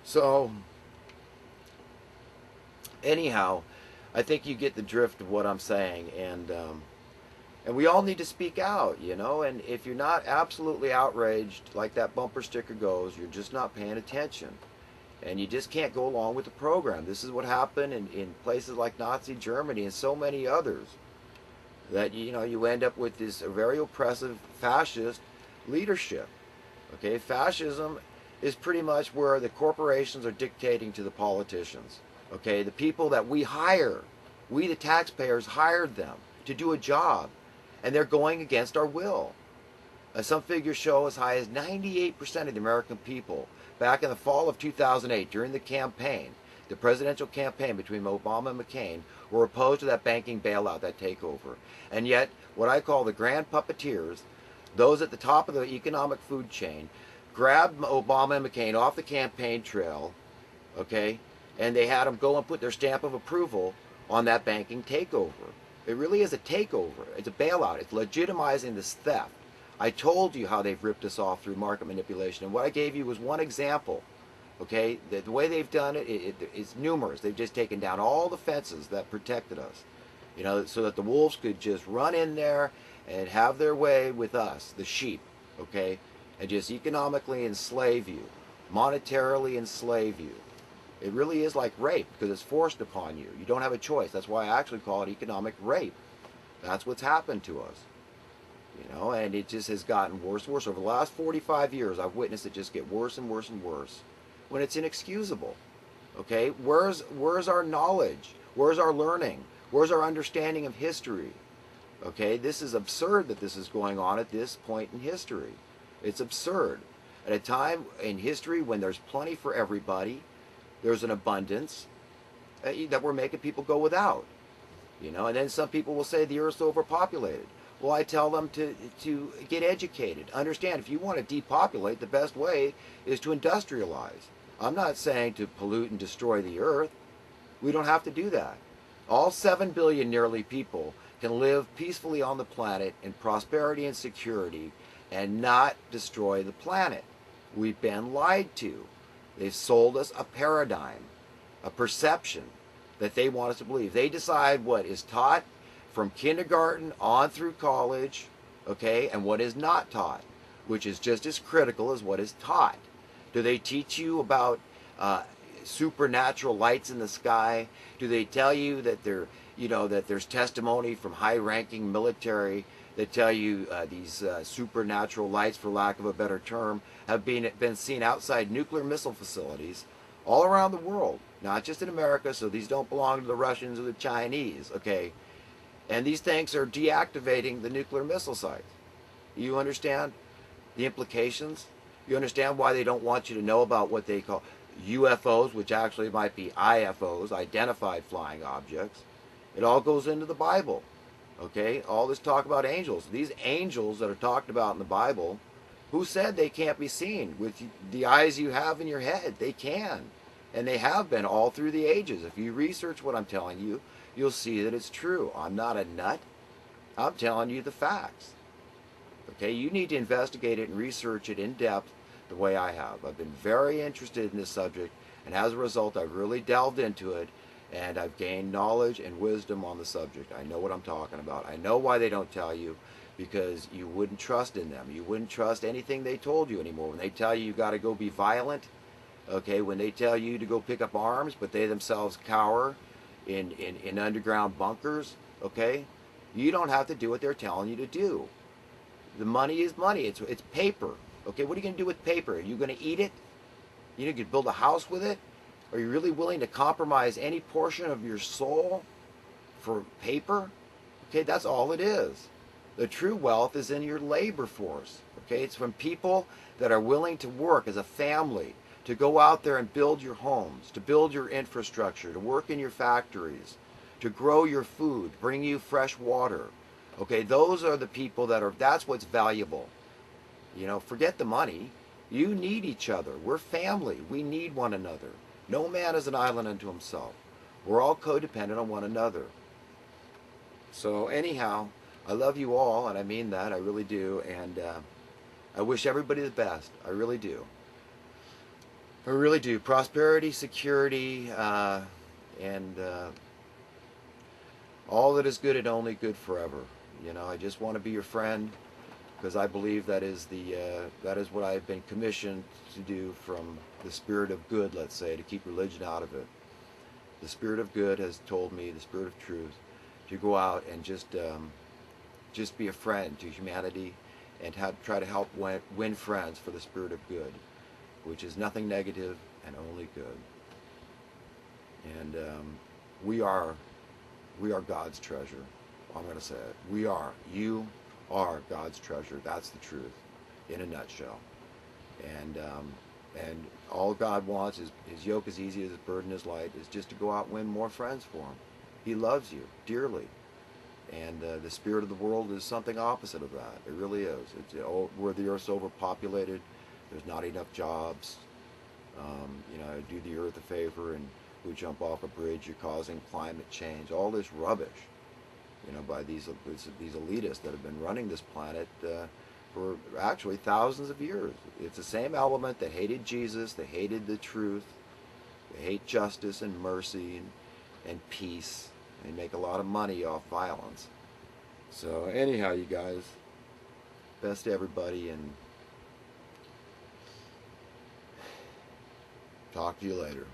So, anyhow, I think you get the drift of what I'm saying, and we all need to speak out, you know. And if you're not absolutely outraged, like that bumper sticker goes, you're just not paying attention, and you just can't go along with the program. This is what happened in places like Nazi Germany and so many others. That you know you end up with this very oppressive fascist leadership. Okay, fascism is pretty much where the corporations are dictating to the politicians. Okay, the people that we hire, we the taxpayers hired them to do a job, and they're going against our will. Some figures show as high as 98% of the American people back in the fall of 2008 during the campaign, the presidential campaign between Obama and McCain, were opposed to that banking bailout, that takeover. And yet, what I call the grand puppeteers, those at the top of the economic food chain, grabbed Obama and McCain off the campaign trail, okay, and they had them go and put their stamp of approval on that banking takeover. It really is a takeover. It's a bailout. It's legitimizing this theft. I told you how they've ripped us off through market manipulation, and what I gave you was one example. Okay, the way they've done it's numerous. They've just taken down all the fences that protected us, you know, so that the wolves could just run in there and have their way with us, the sheep, okay, and just economically enslave you, monetarily enslave you. It really is like rape because it's forced upon you. You don't have a choice. That's why I actually call it economic rape. That's what's happened to us. You know, and it just has gotten worse and worse. Over the last 45 years, I've witnessed it just get worse and worse and worse when it's inexcusable. Okay? Where's our knowledge? Where's our learning? Where's our understanding of history? Okay? This is absurd that this is going on at this point in history. It's absurd. At a time in history when there's plenty for everybody, there's an abundance that we're making people go without. You know, and then some people will say the earth's overpopulated. Well, I tell them to get educated. Understand, if you want to depopulate, the best way is to industrialize. I'm not saying to pollute and destroy the earth. We don't have to do that. All 7 billion nearly people can live peacefully on the planet in prosperity and security and not destroy the planet. We've been lied to. They've sold us a paradigm, a perception that they want us to believe. They decide what is taught from kindergarten on through college, okay, and what is not taught, which is just as critical as what is taught. Do they teach you about supernatural lights in the sky? Do they tell you that that there's testimony from high-ranking military that tell you these supernatural lights, for lack of a better term, have been seen outside nuclear missile facilities all around the world, not just in America? So these don't belong to the Russians or the Chinese, okay? And these tanks are deactivating the nuclear missile sites. You understand the implications? You understand why they don't want you to know about what they call UFOs, which actually might be IFOs, identified flying objects. It all goes into the Bible. Okay? All this talk about angels. These angels that are talked about in the Bible, who said they can't be seen with the eyes you have in your head? They can. And they have been all through the ages. If you research what I'm telling you, you'll see that it's true. I'm not a nut. I'm telling you the facts. Okay, you need to investigate it and research it in depth the way I have. I've been very interested in this subject, and as a result, I've really delved into it, and I've gained knowledge and wisdom on the subject. I know what I'm talking about. I know why they don't tell you, because you wouldn't trust in them. You wouldn't trust anything they told you anymore. When they tell you got to go be violent, okay, when they tell you to go pick up arms, but they themselves cower in underground bunkers, okay, you don't have to do what they're telling you to do. The money is money. It's paper. Okay, what are you going to do with paper? Are you going to eat it? You can build a house with it? Are you really willing to compromise any portion of your soul for paper? Okay, that's all it is. The true wealth is in your labor force. Okay, it's from people that are willing to work as a family, to go out there and build your homes, to build your infrastructure, to work in your factories, to grow your food, bring you fresh water. Okay, those are the people that's what's valuable. You know, forget the money. You need each other. We're family. We need one another. No man is an island unto himself. We're all codependent on one another. So anyhow, I love you all, and I mean that. I really do. And I wish everybody the best. I really do. I really do. Prosperity, security, and all that is good and only good forever. You know, I just want to be your friend because I believe that is what I've been commissioned to do from the spirit of good, let's say, to keep religion out of it. The spirit of good has told me, the spirit of truth, to go out and just be a friend to humanity and try to help win friends for the spirit of good, which is nothing negative and only good. And we are God's treasure. I'm going to say it. You are God's treasure. That's the truth, in a nutshell. And all God wants is his yoke is easy, his burden is light, is just to go out and win more friends for him. He loves you dearly. And the spirit of the world is something opposite of that. It really is. Where the earth's overpopulated, there's not enough jobs. Do the earth a favor and we jump off a bridge. You're causing climate change. All this rubbish, by these elitists that have been running this planet for actually thousands of years. It's the same element that hated Jesus. They hated the truth. They hate justice and mercy and peace. They make a lot of money off violence. So anyhow, you guys, best to everybody, and talk to you later.